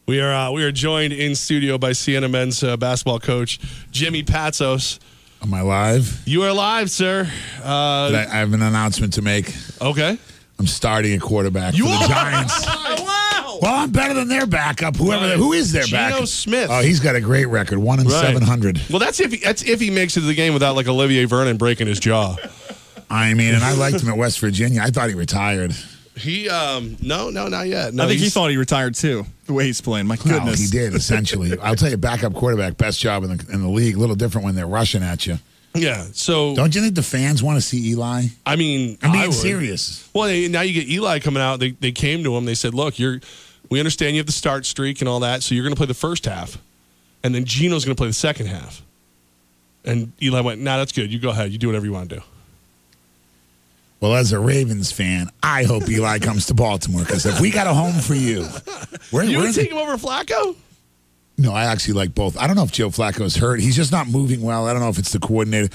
We are joined in studio by Siena men's basketball coach Jimmy Patsos. Am I live? You are live, sir. I have an announcement to make. Okay. I'm starting a quarterback for the Giants. Wow. Well, I'm better than their backup. Who is their backup? Geno Smith. Oh, he's got a great record, 1-700. Well, that's if he makes it to the game without like Olivier Vernon breaking his jaw. I mean, and I liked him at West Virginia. I thought he retired. He no, not yet. No, I think he thought he retired too. The way he's playing, my goodness. Well, he did essentially. I'll tell you, backup quarterback, best job in the league. A little different when they're rushing at you. Yeah. So don't you think the fans want to see Eli? I mean, I'm being serious. Well, now you get Eli coming out. They came to him. They said, "Look, we understand you have the start streak and all that, so you're going to play the first half, and then Geno's going to play the second half." And Eli went, "Nah, that's good. You go ahead. You do whatever you want to do." Well, as a Ravens fan, I hope Eli comes to Baltimore because if we got a home for you, you would take him over Flacco? No, I actually like both. I don't know if Joe Flacco's hurt. He's just not moving well. I don't know if it's the coordinator.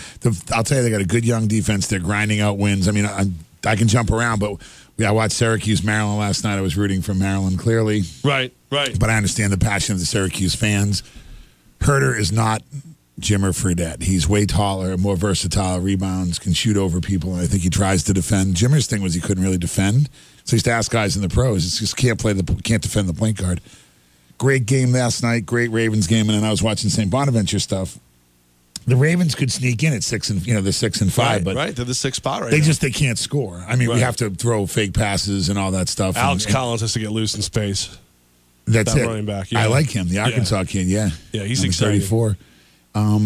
I'll tell you, they got a good young defense. They're grinding out wins. I mean, I can jump around, but I watched Syracuse, Maryland last night. I was rooting for Maryland, clearly. Right. But I understand the passion of the Syracuse fans. Herter is not Jimmer Fredette. He's way taller, more versatile, rebounds, can shoot over people, and I think he tries to defend. Jimmer's thing was he couldn't really defend. So he used to ask guys in the pros, it's just can't defend the point guard. Great game last night, great Ravens game, and then I was watching St. Bonaventure stuff. The Ravens could sneak in at 6 and they're 6-5, right, but they're the sixth spot right now. now. They can't score. I mean, we have to throw fake passes and all that stuff. Alex Collins has to get loose in space. That's it. Running back. I like him, the Arkansas kid. Yeah, he's exciting. 34. But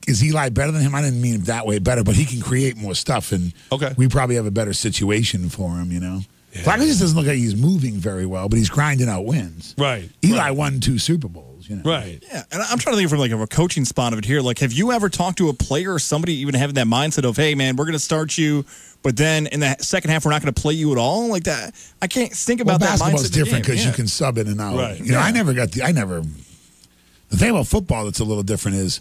is Eli better than him? I didn't mean it that way better, but he can create more stuff, and we probably have a better situation for him, you know? Yeah. Flacco just doesn't look like he's moving very well, but he's grinding out wins. Right. Eli won 2 Super Bowls, you know? Right. Yeah, and I'm trying to think from like a coaching spot of it here. Like, have you ever talked to a player or somebody even having that mindset of, hey, man, we're going to start you, but then in the second half, we're not going to play you at all? Like that, I can't think about that mindset. Basketball's different because you can sub in and out. Right. You know, the thing about football that's a little different is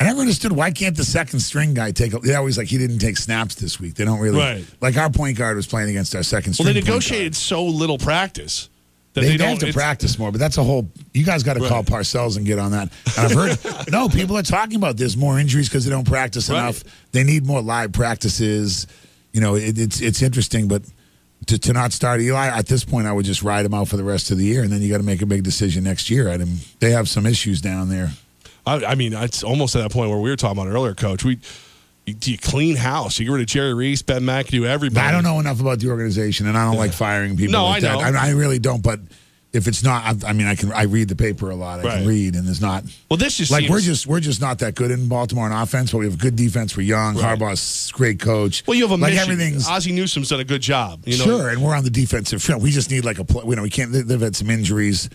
I never understood why can't the second string guy take – they always like he didn't take snaps this week. They don't really – Right. Like our point guard was playing against our second string. Well, they negotiated so little practice. That they have to practice more, but that's a whole – you guys got to call Parcells and get on that. And I've heard – no, people are talking about there's more injuries because they don't practice enough. They need more live practices. You know, it's interesting, but to not start Eli, at this point I would just ride him out for the rest of the year, and then you got to make a big decision next year. They have some issues down there. I mean, it's almost at that point where we were talking about earlier, Coach. Do you clean house? You get rid of Jerry Reese, Ben McAdoo, everybody. I don't know enough about the organization, and I don't like firing people. No, like I know. That. I really don't. But if it's not, I read the paper a lot. I can read, and there's not. Well, this just like seems, we're just not that good in Baltimore on offense. But we have good defense. We're young. Harbaugh's a great coach. Well, you have a like mission. Everything's Ozzie Newsome's done a good job. You know? Sure, and we're on the defensive front. We just need like a play. You know, we can't. They've had some injuries.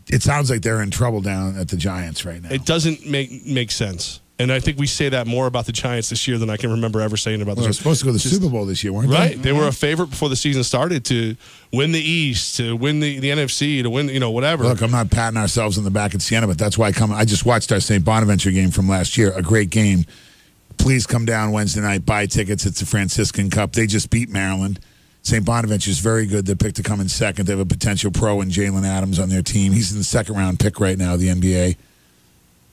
It sounds like they're in trouble down at the Giants right now. It doesn't make sense. And I think we say that more about the Giants this year than I can remember ever saying about the Giants. They were supposed to go to the Super Bowl this year, weren't they? Right. They were a favorite before the season started to win the East, to win the NFC, to win, whatever. Look, I'm not patting ourselves on the back at Siena, but that's why I just watched our St. Bonaventure game from last year, a great game. Please come down Wednesday night, buy tickets. It's the Franciscan Cup. They just beat Maryland. St. Bonaventure is very good. They picked to come in second. They have a potential pro in Jalen Adams on their team. He's in the second-round pick right now, the NBA.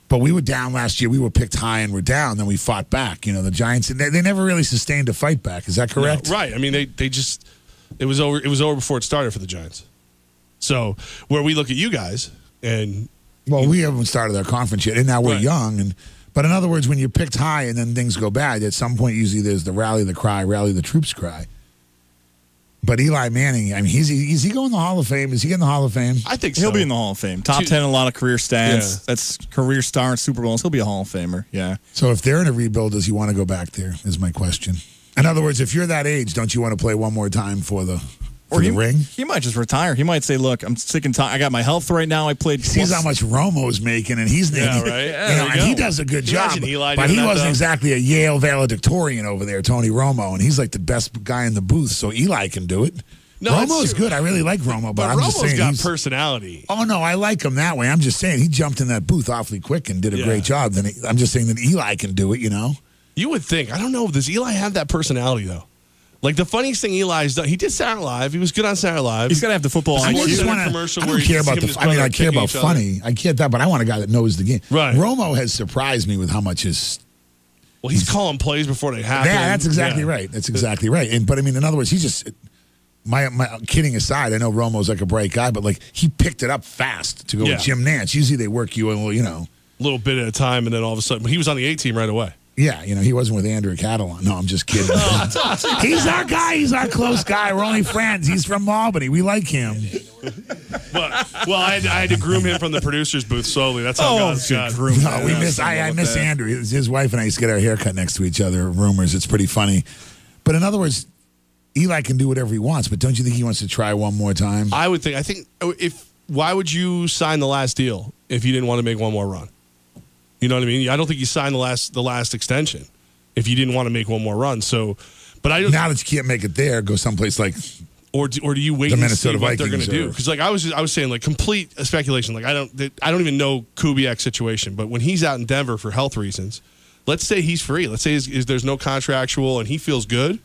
But we were down last year. We were picked high and we're down. Then we fought back. You know, the Giants, they never really sustained a fight back. Is that correct? No, right. I mean, they just it was over. It was over before it started for the Giants. So where we look at you guys and we haven't started our conference yet, and now we're young. But in other words, when you're picked high and then things go bad, at some point usually there's the rally the cry, rally the troops cry. But Eli Manning, I mean, is he going to the Hall of Fame? Is he in the Hall of Fame? I think so. He'll be in the Hall of Fame. Top 10 in a lot of career stats. Yeah. That's career star in Super Bowls. He'll be a Hall of Famer, yeah. So if they're in a rebuild, does he want to go back there, is my question. In other words, if you're that age, don't you want to play one more time for the ring? He might just retire. He might say, look, I'm sick and tired. I got my health right now. I played. Sees how much Romo's making, and he's and he does a good job. But he wasn't exactly a Yale valedictorian over there, Tony Romo, and he's like the best guy in the booth, so Eli can do it. No, Romo's good. I really like Romo, but I'm Romo's just saying got personality. Oh no, I like him that way. I'm just saying he jumped in that booth awfully quick and did a great job. I'm just saying that Eli can do it. You know, you would think. I don't know. Does Eli have that personality though? Like the funniest thing Eli's done, he did Saturday Live. He was good on Saturday Live. He's got to have the football I IQ. just want commercial I where don't you care see about him and his I mean, brother I care kicking about each other. funny. I get that, but I want a guy that knows the game. Right. Romo has surprised me with how much his. Well, he's calling plays before they happen. Yeah, that's exactly right. That's exactly right. But I mean, in other words, he just. My kidding aside, I know Romo's like a bright guy, but like he picked it up fast to go with Jim Nantz. Usually they work you a little bit at a time, and then all of a sudden, he was on the A team right away. Yeah, he wasn't with Andrew Catalan. No, I'm just kidding. He's our guy. He's our close guy. We're only friends. He's from Albany. We like him. Well, I had to groom him from the producer's booth slowly. That's how God's got. No, we miss. I miss Andrew. His wife and I used to get our hair cut next to each other. Rumors. It's pretty funny. But in other words, Eli can do whatever he wants. But don't you think he wants to try one more time? I would think. I think why would you sign the last deal if you didn't want to make one more run? You know what I mean? I don't think you signed the last extension if you didn't want to make one more run. So, but I don't. Now that you can't make it there, go someplace like. Or do you wait and see what they're going to do? Because like I was saying, like complete speculation. Like I don't even know Kubiak's situation. But when he's out in Denver for health reasons, let's say he's free. Let's say there's no contractual and he feels good.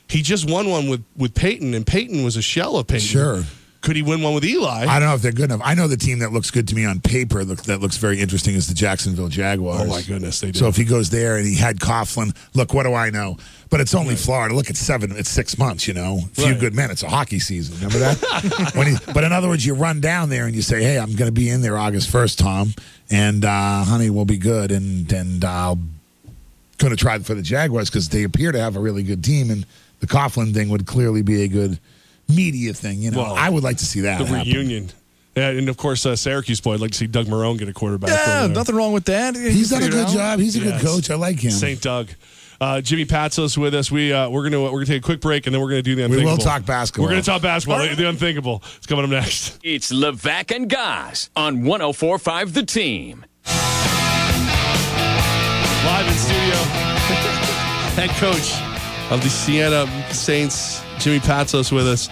He just won one with Peyton, and Peyton was a shell of Peyton. Sure. Could he win one with Eli? I don't know if they're good enough. I know the team that looks good to me on paper that looks very interesting is the Jacksonville Jaguars. Oh, my goodness, they do. So if he goes there and he had Coughlin, look, what do I know? But it's only Florida. Look, it's 6 months, A few good men. It's a hockey season. Remember that? But in other words, you run down there and you say, hey, I'm going to be in there August 1st, Tom, and, honey, we'll be good, and I'm going to try for the Jaguars because they appear to have a really good team, and the Coughlin thing would clearly be a good media thing, Well, I would like to see that. The happen. reunion. Yeah, and of course, Syracuse boy. I'd like to see Doug Marrone get a quarterback. Yeah, nothing wrong with that. He's done a good job. He's a good coach. I like him. St. Doug. Jimmy Patsos with us. We're gonna take a quick break and then we're gonna do the unthinkable. We will talk basketball. We're gonna talk basketball. The unthinkable. It's coming up next. It's Levack and Goz on 104.5 The Team. Live in studio, head coach of the Siena Saints, Jimmy Patsos, with us.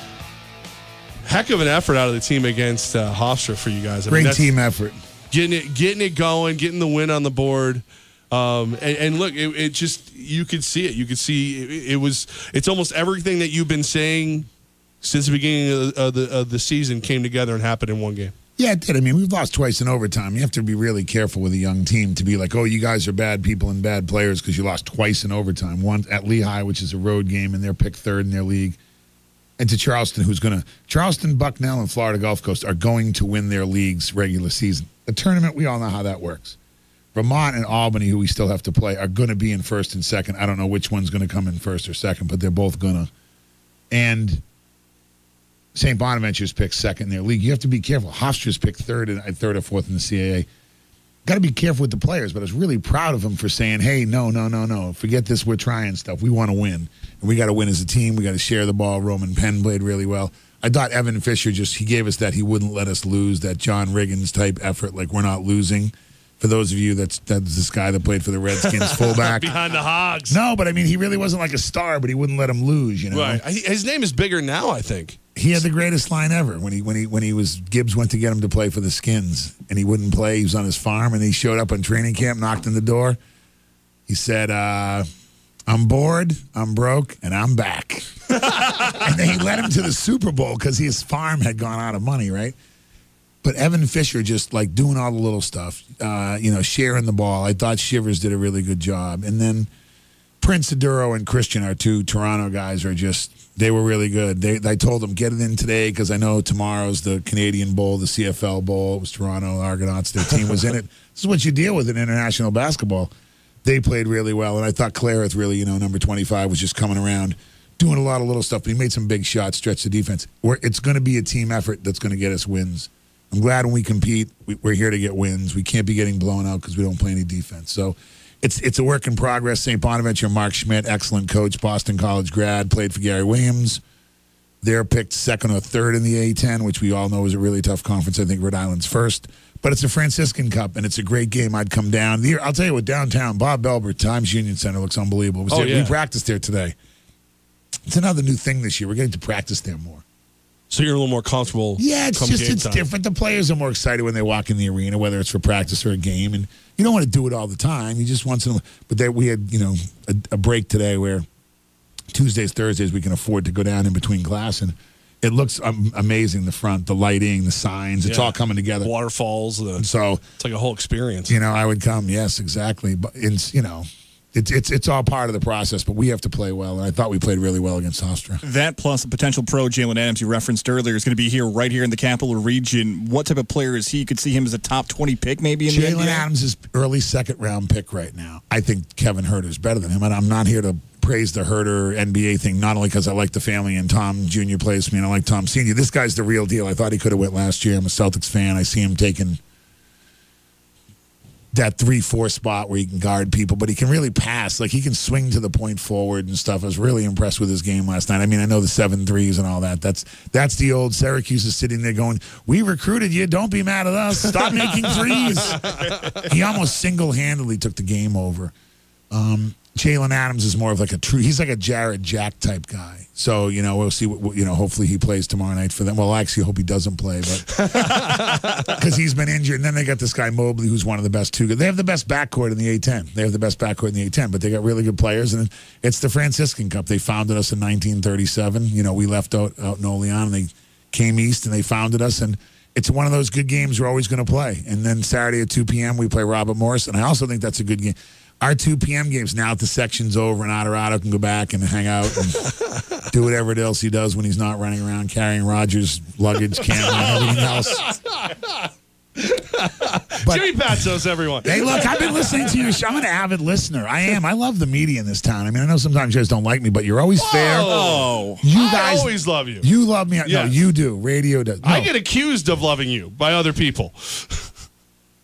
Heck of an effort out of the team against Hofstra for you guys. Great team effort. Getting it going, getting the win on the board. And look, it just, you could see it. You could see it's almost everything that you've been saying since the beginning of the season came together and happened in one game. Yeah, it did. I mean, we've lost twice in overtime. You have to be really careful with a young team to be like, oh, you guys are bad people and bad players because you lost twice in overtime. One at Lehigh, which is a road game, and they're picked third in their league. And to Charleston, Charleston, Bucknell, and Florida Gulf Coast are going to win their league's regular season. The tournament, we all know how that works. Vermont and Albany, who we still have to play, are going to be in first and second. I don't know which one's going to come in first or second, but they're both going to. And St. Bonaventure's picked second in their league. You have to be careful. Hofstra's picked third or fourth in the CAA. Got to be careful with the players, but I was really proud of them for saying, hey, no. Forget this. We're trying stuff. We want to win. And we got to win as a team. We got to share the ball. Roman Penn played really well. I thought Evan Fisher he gave us that he wouldn't let us lose, that John Riggins type effort, like we're not losing. For those of you, that's this guy that played for the Redskins, fullback. Behind the Hogs. No, but I mean, he really wasn't like a star, but he wouldn't let him lose, Right. His name is bigger now, I think. He had the greatest line ever when he was Gibbs went to get him to play for the Skins, and he wouldn't play. He was on his farm, and he showed up on training camp, knocked on the door. He said, I'm bored, I'm broke, and I'm back. And then he led him to the Super Bowl because his farm had gone out of money, right? But Evan Fisher just like doing all the little stuff, sharing the ball. I thought Shivers did a really good job. And then Prince Aduro and Christian, our two Toronto guys, they were really good. I told them, get it in today because I know tomorrow's the Canadian Bowl, the CFL Bowl. It was Toronto Argonauts. Their team was in it. This is what you deal with in international basketball. They played really well. And I thought Clarith really, number 25, was just coming around, doing a lot of little stuff. But he made some big shots, stretched the defense. It's going to be a team effort that's going to get us wins. I'm glad when we compete, we're here to get wins. We can't be getting blown out because we don't play any defense. So it's a work in progress. St. Bonaventure, Mark Schmidt, excellent coach, Boston College grad, played for Gary Williams. They're picked second or third in the A-10, which we all know is a really tough conference. I think Rhode Island's first. But it's a Franciscan Cup, and it's a great game. I'd come down. I'll tell you what, downtown, Bob Belbert, Times Union Center looks unbelievable. We practiced there today. It's another new thing this year. We're getting to practice there more. So you're a little more comfortable. Yeah, it's different. The players are more excited when they walk in the arena, whether it's for practice or a game. And you don't want to do it all the time. You just want to. But we had, a break today where Tuesdays, Thursdays, we can afford to go down in between class, and it looks amazing. The front, the lighting, the signs, it's all coming together. Waterfalls. So it's like a whole experience. I would come. Yes, exactly. But it's all part of the process. But we have to play well, and I thought we played really well against Hofstra. That plus a potential pro, Jalen Adams, you referenced earlier, is going to be right here in the Capital Region. What type of player is he? You could see him as a top 20 pick, maybe in the NBA. Jalen Adams is early second-round pick right now. I think Kevin Huerter is better than him, and I'm not here to praise the Huerter NBA thing, not only because I like the family and Tom Jr. plays for me and I like Tom Sr. This guy's the real deal. I thought he could have went last year. I'm a Celtics fan. I see him taking that 3-4 spot where he can guard people, but he can really pass. Like, he can swing to the point forward and stuff. I was really impressed with his game last night. I mean, I know the 7 threes and all that. That's the old Syracuse is sitting there going, we recruited you. Don't be mad at us. Stop making threes. He almost single-handedly took the game over. Jalen Adams is more of like he's like a Jared Jack type guy. So, we'll see hopefully he plays tomorrow night for them. Well, I actually hope he doesn't play, but because he's been injured. And then they got this guy Mobley, who's one of the best They have the best backcourt in the A-10. But they got really good players. And it's the Franciscan Cup. They founded us in 1937. We left out in Olean, and they came east and they founded us. And it's one of those good games we're always going to play. And then Saturday at 2 p.m. we play Robert Morris. And I also think that's a good game. Our 2 p.m. games, now that the section's over and Adorato can go back and hang out and do whatever else he does when he's not running around carrying Rogers' luggage, camera, and everything else. But, Jimmy Patsos, everyone. Hey, look, I've been listening to your show. I'm an avid listener. I am. I love the media in this town. I mean, I know sometimes you guys don't like me, but you're always fair. Oh, you guys I always love you. You love me. Yes. No, you do. Radio does. No. I get accused of loving you by other people.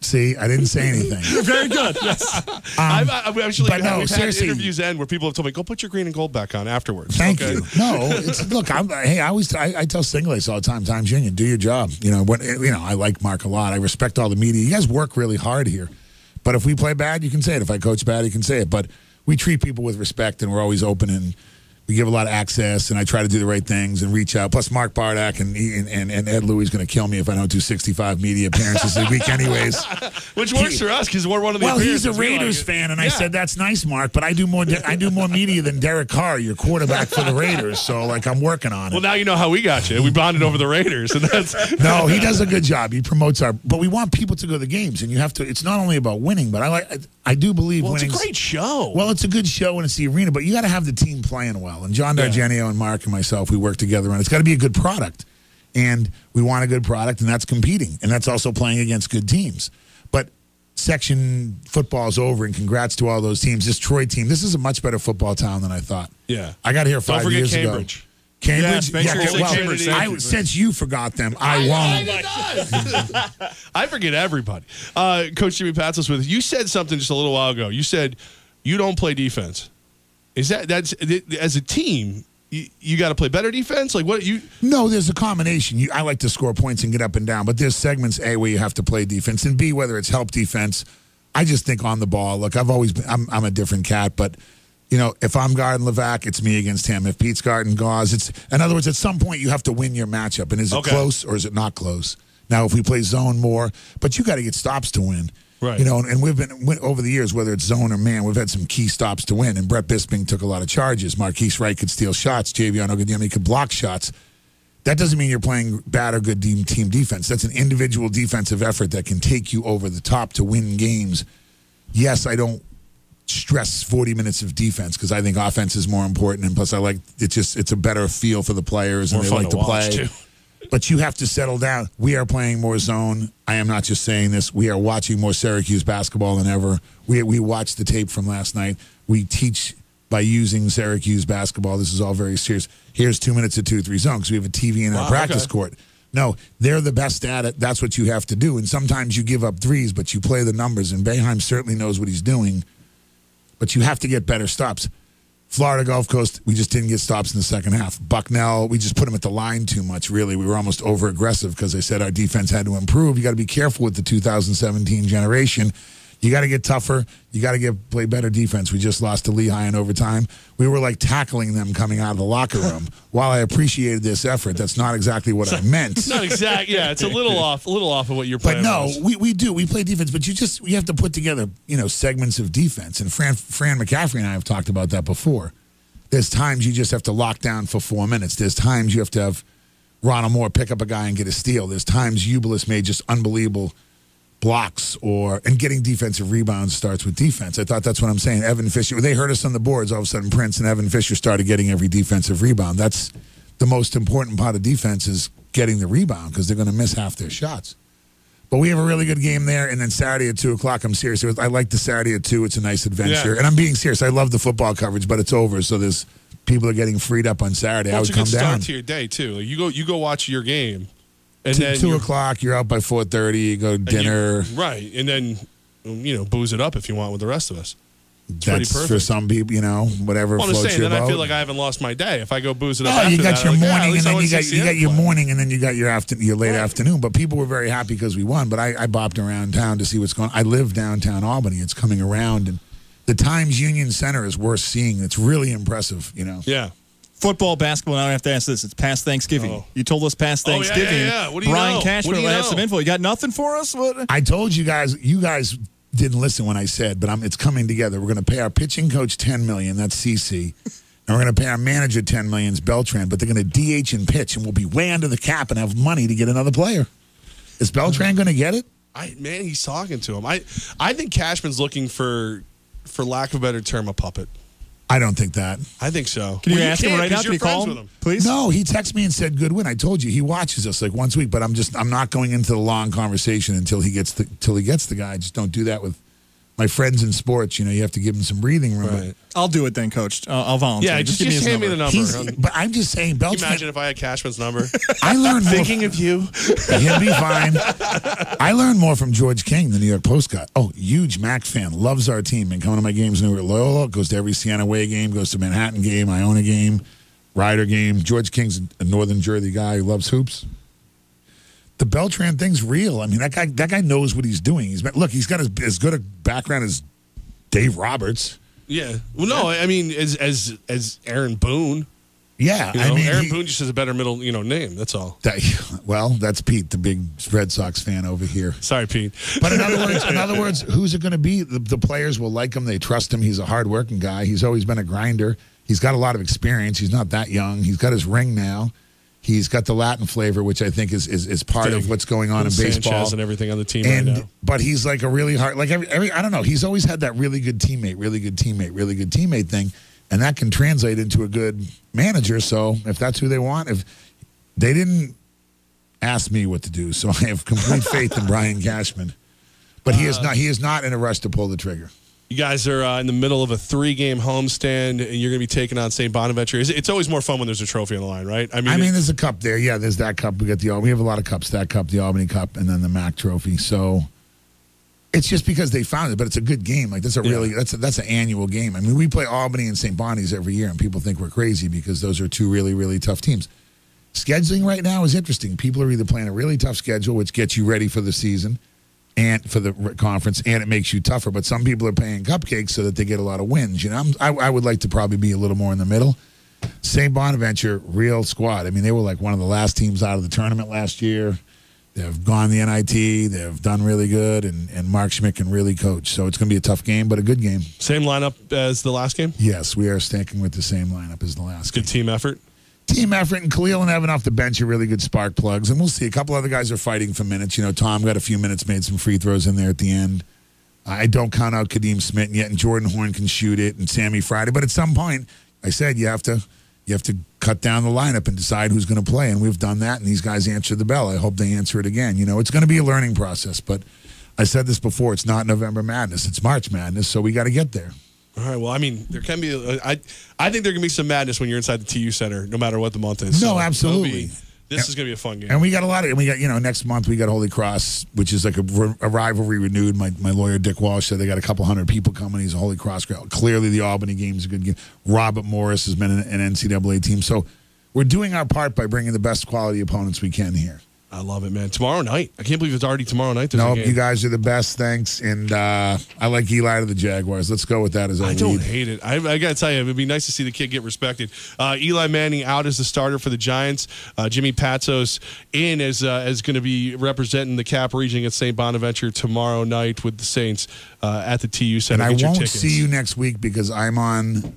See, I didn't say anything. You're very good. Yes. I've actually but no, we've seriously, had interviews end where people have told me, "Go put your green and gold back on afterwards." Thank you. No, look. I tell Singlace all the time, Tom Jr., do your job. I like Mark a lot. I respect all the media. You guys work really hard here. But if we play bad, you can say it. If I coach bad, you can say it. But we treat people with respect, and we're always open, and we give a lot of access, and I try to do the right things and reach out. Plus, Mark Bardak and Ed Louie is going to kill me if I don't do 65 media appearances a week anyways. Which works for us because we're one of the he's a Raiders fan, and I said, that's nice, Mark, but I do more media than Derek Carr, your quarterback for the Raiders, so, I'm working on it. Well, now you know how we got you. We bonded over the Raiders, and that's... No, he does a good job. He promotes but we want people to go to the games, and you have to... It's not only about winning, but I do believe winning... It's a great show. Well, it's a good show, and it's the arena, but you got to have the team playing well. And John Dargenio and Mark and myself, we work together, and it's got to be a good product. And we want a good product, and that's competing. And that's also playing against good teams. But section football is over, and congrats to all those teams. This Troy team, this is a much better football town than I thought. Yeah. I got here 5 years Cambridge. ago. Cambridge? Cambridge. Since you forgot them, I won't. I forget everybody. Coach Jimmy Patsos with you said something just a little while ago. You said you don't play defense. Is that's as a team, you got to play better defense? Like what you? No, there's a combination. I like to score points and get up and down, but there's segments A where you have to play defense, and B whether it's help defense. I just think on the ball. Look, I've always been. I'm a different cat, but if I'm guarding Levack, it's me against him. If Pete's guarding Goz, it's in other words, at some point you have to win your matchup, and is it close or is it not close? Now, if we play zone more, but you got to get stops to win. Right. And we've been, over the years, whether it's zone or man, we've had some key stops to win. And Brett Bisping took a lot of charges. Marquise Wright could steal shots. Javion Ogundemi could block shots. That doesn't mean you're playing bad or good team defense. That's an individual defensive effort that can take you over the top to win games. Yes, I don't stress 40 minutes of defense because I think offense is more important. And plus, I like it's a better feel for the players, and they like to play. Too. But you have to settle down. We are playing more zone. I am not just saying this. We are watching more Syracuse basketball than ever. We watched the tape from last night. We teach by using Syracuse basketball. This is all very serious. Here's 2 minutes of 2-3 zone because we have a TV in our practice court. No, they're the best at it. That's what you have to do. And sometimes you give up threes, but you play the numbers. And Boeheim certainly knows what he's doing. But you have to get better stops. Florida Gulf Coast, we just didn't get stops in the second half. Bucknell, we just put them at the line too much, really. We were almost over-aggressive because they said our defense had to improve. You got to be careful with the 2017 generation. You got to get tougher. You got to play better defense. We just lost to Lehigh in overtime. We were like tackling them coming out of the locker room. While I appreciated this effort, that's not exactly what I meant. Not exactly. Yeah, it's a little off of what you're playing. But no, we do. We play defense, but you have to put together segments of defense. And Fran McCaffrey and I have talked about that before. There's times you just have to lock down for 4 minutes. There's times you have to have Ronald Moore pick up a guy and get a steal. There's times Ubilis made just unbelievable blocks and getting defensive rebounds starts with defense. I thought that's what I'm saying. Evan Fisher, they heard us on the boards. All of a sudden, Prince and Evan Fisher started getting every defensive rebound. That's the most important part of defense is getting the rebound because they're going to miss half their shots. But we have a really good game there, and then Saturday at 2 o'clock, I'm serious. I like the Saturday at 2. It's a nice adventure. Yeah. And I'm being serious. I love the football coverage, but it's over, so there's people are getting freed up on Saturday. Well, I it's would a good come down. start to your day, too. Like, you go watch your game. And Two then 2 o'clock, you're out by 4:30, you go to dinner. Right, and then, booze it up if you want with the rest of us. It's pretty That's perfect. for some people, whatever Well, I'm floats just saying, your then boat. I feel like I haven't lost my day. If I go booze it up Oh, after you got that, your I'm like, morning, at least and I then went you to got see your Siena play. morning, and then you got your late Right. afternoon. But people were very happy because we won. But I bopped around town to see what's going on. I live downtown Albany. It's coming around, and the Times Union Center is worth seeing. It's really impressive, Yeah. Football, basketball, now I have to ask this. It's past Thanksgiving. Oh. You told us past Oh, yeah, Thanksgiving. yeah. What do you Brian know? Cashman What do you has some know? info. You got nothing for us? What? I told you guys didn't listen when I said, but it's coming together. We're going to pay our pitching coach $10 million. That's CC. And we're going to pay our manager $10 million, Beltran. But they're going to DH and pitch, and we'll be way under the cap and have money to get another player. Is Beltran going to get it? Man, he's talking to him. I think Cashman's looking for lack of a better term, a puppet. I don't think that. I think so. Can you Well, ask him can't, right now? 'cause Can you're you call friends him, with him. please? No, he texted me and said, good win. I told you, he watches us like once a week, but I'm not going into the long conversation until he gets the guy. I just don't do that with my friends in sports. You have to give him some breathing room. Right. I'll do it then, Coach. I'll volunteer. Yeah, just give me his hand me number. the number. But I'm just saying, Can you Beltran. imagine if I had Cashman's number? I learned more. Thinking of you. He'll be fine. I learned more from George King, the New York Post got. Oh, huge Mac fan. Loves our team. Been coming to my games when we were at Loyola. Goes to every Siena Way game. Goes to Manhattan game, Iona game, Ryder game. George King's a Northern Jersey guy who loves hoops. The Beltran thing's real. I mean, that guy knows what he's doing. He's got as good a background as Dave Roberts. Yeah. Well, no, I mean, as Aaron Boone. Yeah, You know, I mean, Aaron Boone just has a better middle, name. That's all. That's Pete, the big Red Sox fan over here. Sorry, Pete. But in other words, who's it going to be? The players will like him. They trust him. He's a hardworking guy. He's always been a grinder. He's got a lot of experience. He's not that young. He's got his ring now. He's got the Latin flavor, which I think is part of what's going on in baseball. Sanchez and everything on the team right now. But he's like a really hard, like every I don't know. He's always had that really good teammate thing, and that can translate into a good manager. So if that's who they want, if they didn't ask me what to do, so I have complete faith in Brian Cashman. But he is not in a rush to pull the trigger. You guys are in the middle of a 3-game homestand, and you're going to be taking on St. Bonaventure. It's always more fun when there's a trophy on the line, right? I mean, there's a cup there. Yeah, there's that cup. We have a lot of cups. That cup, the Albany Cup, and then the MAC Trophy. So it's just because they found it, but it's a good game. Like that's an annual game. I mean, we play Albany and St. Bonnie's every year, and people think we're crazy because those are two really, really tough teams. Scheduling right now is interesting. People are either playing a really tough schedule, which gets you ready for the season and for the conference, and it makes you tougher. But some people are paying cupcakes so that they get a lot of wins. I would like to probably be a little more in the middle. St. Bonaventure, real squad. I mean, they were like one of the last teams out of the tournament last year. They've gone the NIT. They've done really good, and Mark Schmidt can really coach. So it's going to be a tough game, but a good game. Same lineup as the last game? Yes, we are sticking with the same lineup as the last game. Good team effort? Team effort, and Khalil and Evan off the bench are really good spark plugs, and we'll see. A couple other guys are fighting for minutes. Tom got a few minutes, made some free throws in there at the end. I don't count out Kadeem Smith yet, and Jordan Horn can shoot it, and Sammy Friday. But at some point, I said you have to cut down the lineup and decide who's going to play, and we've done that, and these guys answer the bell. I hope they answer it again. It's going to be a learning process, but I said this before, it's not November Madness, it's March Madness, so we got to get there. All right. Well, I mean, there can be. I think there can be some madness when you're inside the TU Center, no matter what the month is. No, absolutely. This is going to be a fun game. And we got a lot of. And we got next month we got Holy Cross, which is like a rivalry renewed. My lawyer Dick Walsh said they got a couple hundred people coming. He's a Holy Cross girl. Clearly, the Albany game's a good game. Robert Morris has been an NCAA team, so we're doing our part by bringing the best quality opponents we can here. I love it, man. Tomorrow night. I can't believe it's already tomorrow night. No, you guys are the best. Thanks. And I like Eli to the Jaguars. Let's go with that as our lead. I don't hate it. I got to tell you, it would be nice to see the kid get respected. Eli Manning out as the starter for the Giants. Jimmy Patsos in as going to be representing the Cap region against St. Bonaventure tomorrow night with the Saints at the TU Center. And I won't tickets. see you next week because I'm on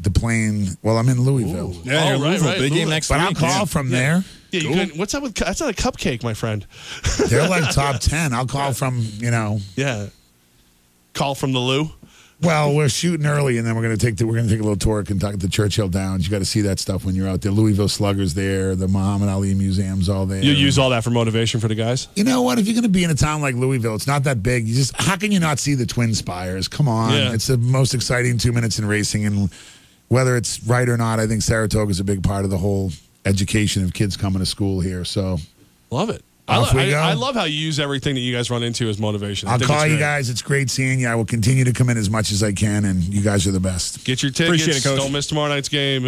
the plane. Well, I'm in Louisville. Yeah, you're in Louisville. Big game next week. But I'll call from there. Yeah, you could, what's up with that's not a cupcake, my friend. They're like top 10. I'll call from, Yeah. Call from the Lou. Well, we're shooting early, and then we're gonna take a little tour of Kentucky, the Churchill Downs. You got to see that stuff when you're out there. Louisville Sluggers there, the Muhammad Ali Museum's all there. You use all that for motivation for the guys. You know what? If you're gonna be in a town like Louisville, it's not that big. How can you not see the Twin Spires? Come on, It's the most exciting 2 minutes in racing, and whether it's right or not, I think Saratoga's a big part of the whole education of kids coming to school here. So, love it. I love how you use everything that you guys run into as motivation. I'll call you guys. It's great seeing you. I will continue to come in as much as I can, and you guys are the best. Get your tickets. Appreciate it, Coach. Don't miss tomorrow night's game.